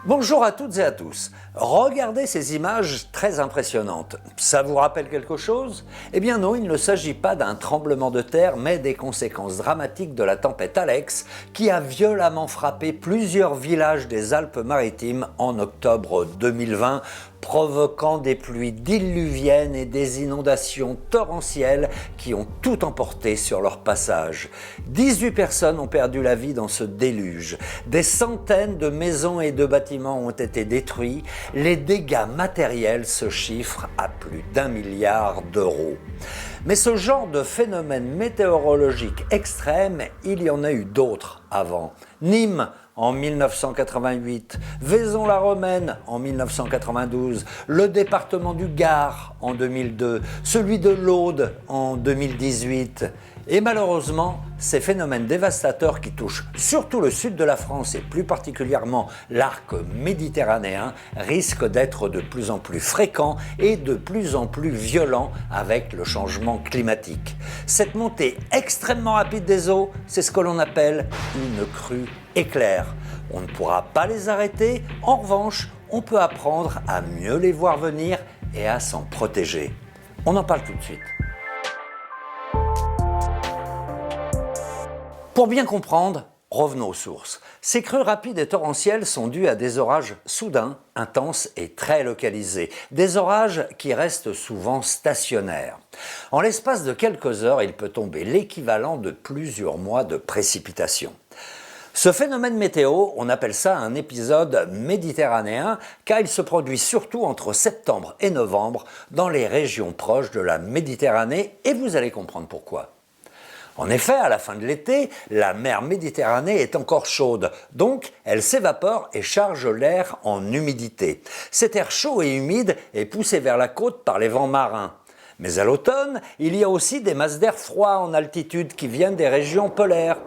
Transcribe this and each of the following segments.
Bonjour à toutes et à tous. Regardez ces images très impressionnantes. Ça vous rappelle quelque chose? Eh bien non, il ne s'agit pas d'un tremblement de terre, mais des conséquences dramatiques de la tempête Alex qui a violemment frappé plusieurs villages des Alpes-Maritimes en octobre 2020, provoquant des pluies diluviennes et des inondations torrentielles qui ont tout emporté sur leur passage. 18 personnes ont perdu la vie dans ce déluge. Des centaines de maisons et de bâtiments ont été détruits. Les dégâts matériels se chiffrent à plus d'1 milliard d'euros. Mais ce genre de phénomène météorologique extrême, il y en a eu d'autres avant. Nîmes en 1988, Vaison-la-Romaine en 1992, le département du Gard en 2002, celui de l'Aude en 2018. Et malheureusement, ces phénomènes dévastateurs qui touchent surtout le sud de la France et plus particulièrement l'arc méditerranéen risquent d'être de plus en plus fréquents et de plus en plus violents avec le changement climatique. Cette montée extrêmement rapide des eaux, c'est ce que l'on appelle une crue éclair. On ne pourra pas les arrêter, en revanche, on peut apprendre à mieux les voir venir et à s'en protéger. On en parle tout de suite. Pour bien comprendre, revenons aux sources. Ces crues rapides et torrentielles sont dues à des orages soudains, intenses et très localisés. Des orages qui restent souvent stationnaires. En l'espace de quelques heures, il peut tomber l'équivalent de plusieurs mois de précipitations. Ce phénomène météo, on appelle ça un épisode méditerranéen car il se produit surtout entre septembre et novembre dans les régions proches de la Méditerranée et vous allez comprendre pourquoi. En effet, à la fin de l'été, la mer Méditerranée est encore chaude, donc elle s'évapore et charge l'air en humidité. Cet air chaud et humide est poussé vers la côte par les vents marins. Mais à l'automne, il y a aussi des masses d'air froid en altitude qui viennent des régions polaires.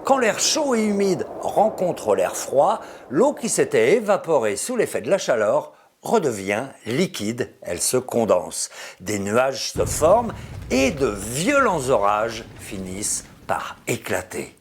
Quand l'air chaud et humide rencontre l'air froid, l'eau qui s'était évaporée sous l'effet de la chaleur redevient liquide, elle se condense. Des nuages se forment et de violents orages finissent par éclater.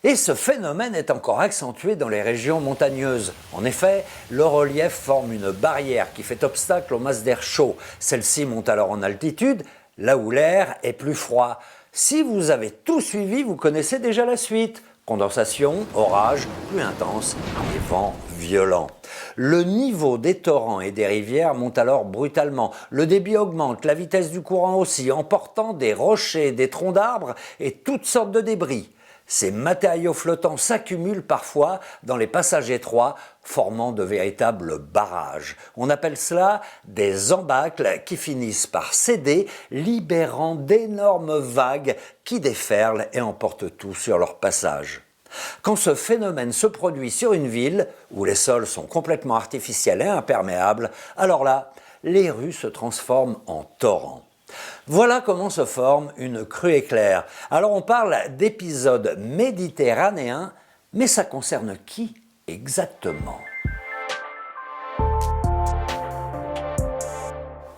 Et ce phénomène est encore accentué dans les régions montagneuses. En effet, le relief forme une barrière qui fait obstacle aux masses d'air chaud. Celles-ci montent alors en altitude, là où l'air est plus froid. Si vous avez tout suivi, vous connaissez déjà la suite. Condensation, orage, pluie intense et vents violents. Le niveau des torrents et des rivières monte alors brutalement. Le débit augmente, la vitesse du courant aussi, emportant des rochers, des troncs d'arbres et toutes sortes de débris. Ces matériaux flottants s'accumulent parfois dans les passages étroits, formant de véritables barrages. On appelle cela des embâcles qui finissent par céder, libérant d'énormes vagues qui déferlent et emportent tout sur leur passage. Quand ce phénomène se produit sur une ville, où les sols sont complètement artificiels et imperméables, alors là, les rues se transforment en torrents. Voilà comment se forme une crue éclair. Alors on parle d'épisode méditerranéen, mais ça concerne qui exactement ?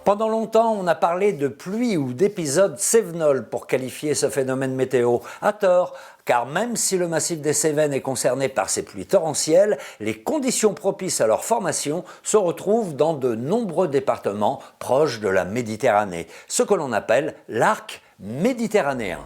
Pendant longtemps, on a parlé de pluie ou d'épisode cévenol pour qualifier ce phénomène météo. À tort, car même si le massif des Cévennes est concerné par ces pluies torrentielles, les conditions propices à leur formation se retrouvent dans de nombreux départements proches de la Méditerranée, ce que l'on appelle l'arc méditerranéen.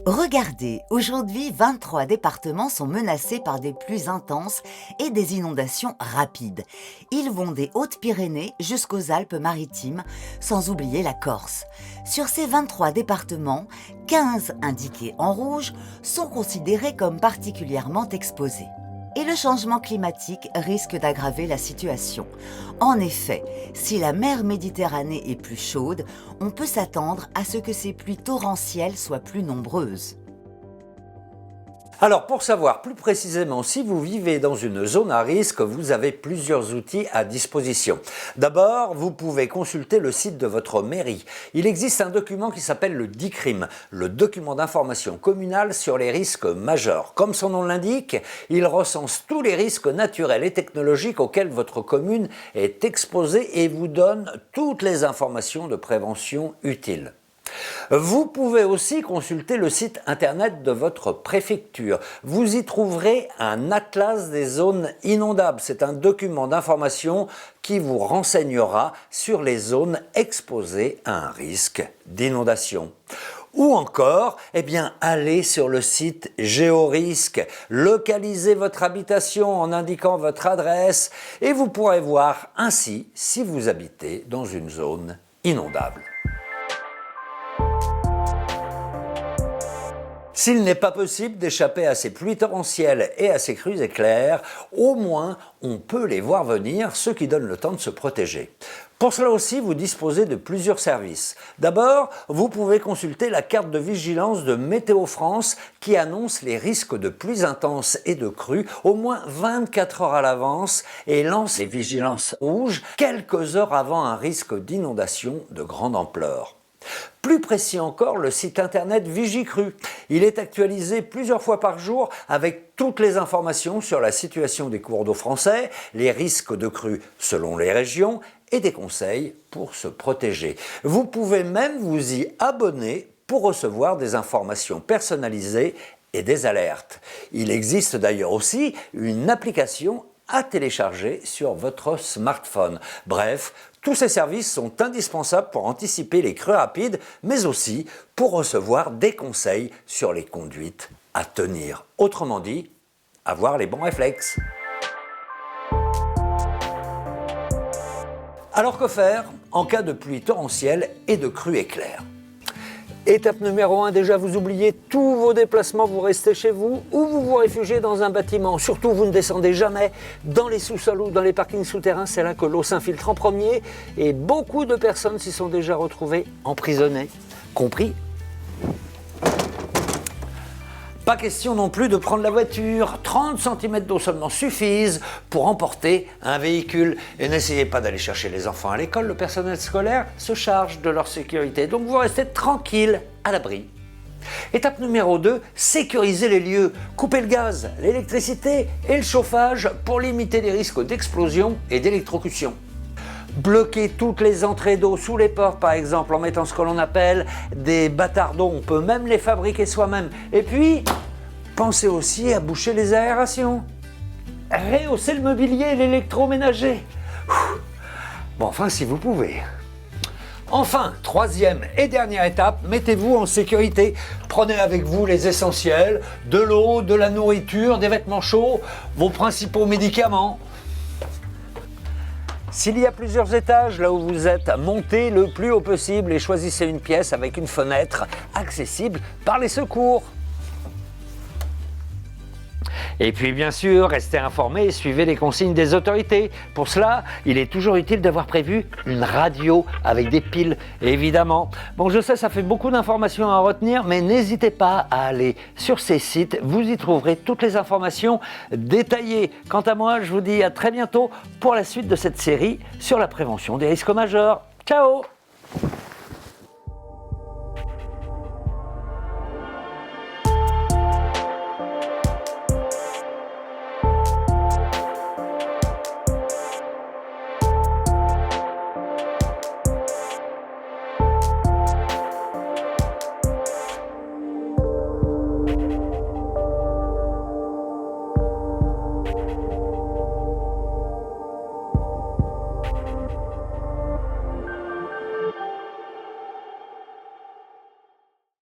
Regardez, aujourd'hui 23 départements sont menacés par des pluies intenses et des inondations rapides. Ils vont des Hautes-Pyrénées jusqu'aux Alpes-Maritimes, sans oublier la Corse. Sur ces 23 départements, 15 indiqués en rouge sont considérés comme particulièrement exposés. Et le changement climatique risque d'aggraver la situation. En effet, si la mer Méditerranée est plus chaude, on peut s'attendre à ce que ces pluies torrentielles soient plus nombreuses. Alors pour savoir plus précisément si vous vivez dans une zone à risque, vous avez plusieurs outils à disposition. D'abord, vous pouvez consulter le site de votre mairie. Il existe un document qui s'appelle le DICRIM, le document d'information communale sur les risques majeurs. Comme son nom l'indique, il recense tous les risques naturels et technologiques auxquels votre commune est exposée et vous donne toutes les informations de prévention utiles. Vous pouvez aussi consulter le site internet de votre préfecture. Vous y trouverez un atlas des zones inondables. C'est un document d'information qui vous renseignera sur les zones exposées à un risque d'inondation. Ou encore, allez sur le site Géorisque, localisez votre habitation en indiquant votre adresse et vous pourrez voir ainsi si vous habitez dans une zone inondable. S'il n'est pas possible d'échapper à ces pluies torrentielles et à ces crues éclairs, au moins on peut les voir venir, ce qui donne le temps de se protéger. Pour cela aussi, vous disposez de plusieurs services. D'abord, vous pouvez consulter la carte de vigilance de Météo France qui annonce les risques de pluies intenses et de crues au moins 24 heures à l'avance et lance les vigilances rouges quelques heures avant un risque d'inondation de grande ampleur. Plus précis encore, le site internet Vigicru. Il est actualisé plusieurs fois par jour avec toutes les informations sur la situation des cours d'eau français, les risques de crues selon les régions et des conseils pour se protéger. Vous pouvez même vous y abonner pour recevoir des informations personnalisées et des alertes. Il existe d'ailleurs aussi une application à télécharger sur votre smartphone. Bref, tous ces services sont indispensables pour anticiper les crues rapides, mais aussi pour recevoir des conseils sur les conduites à tenir. Autrement dit, avoir les bons réflexes. Alors que faire en cas de pluie torrentielle et de crues éclairs ? Étape numéro 1, déjà vous oubliez tous vos déplacements, vous restez chez vous ou vous vous réfugiez dans un bâtiment. Surtout, vous ne descendez jamais dans les sous-sols ou dans les parkings souterrains, c'est là que l'eau s'infiltre en premier et beaucoup de personnes s'y sont déjà retrouvées emprisonnées, compris. Pas question non plus de prendre la voiture, 30 cm d'eau seulement suffisent pour emporter un véhicule. Et n'essayez pas d'aller chercher les enfants à l'école, le personnel scolaire se charge de leur sécurité. Donc vous restez tranquille, à l'abri. Étape numéro 2, sécuriser les lieux. Coupez le gaz, l'électricité et le chauffage pour limiter les risques d'explosion et d'électrocution. Bloquer toutes les entrées d'eau sous les portes par exemple en mettant ce que l'on appelle des bâtards d'eau, on peut même les fabriquer soi-même. Et puis, pensez aussi à boucher les aérations, rehausser le mobilier et l'électroménager. Bon, enfin si vous pouvez. Enfin, troisième et dernière étape, mettez-vous en sécurité. Prenez avec vous les essentiels, de l'eau, de la nourriture, des vêtements chauds, vos principaux médicaments. S'il y a plusieurs étages, là où vous êtes, montez le plus haut possible et choisissez une pièce avec une fenêtre accessible par les secours. Et puis bien sûr, restez informés et suivez les consignes des autorités. Pour cela, il est toujours utile d'avoir prévu une radio avec des piles, évidemment. Bon, je sais, ça fait beaucoup d'informations à retenir, mais n'hésitez pas à aller sur ces sites. Vous y trouverez toutes les informations détaillées. Quant à moi, je vous dis à très bientôt pour la suite de cette série sur la prévention des risques majeurs. Ciao!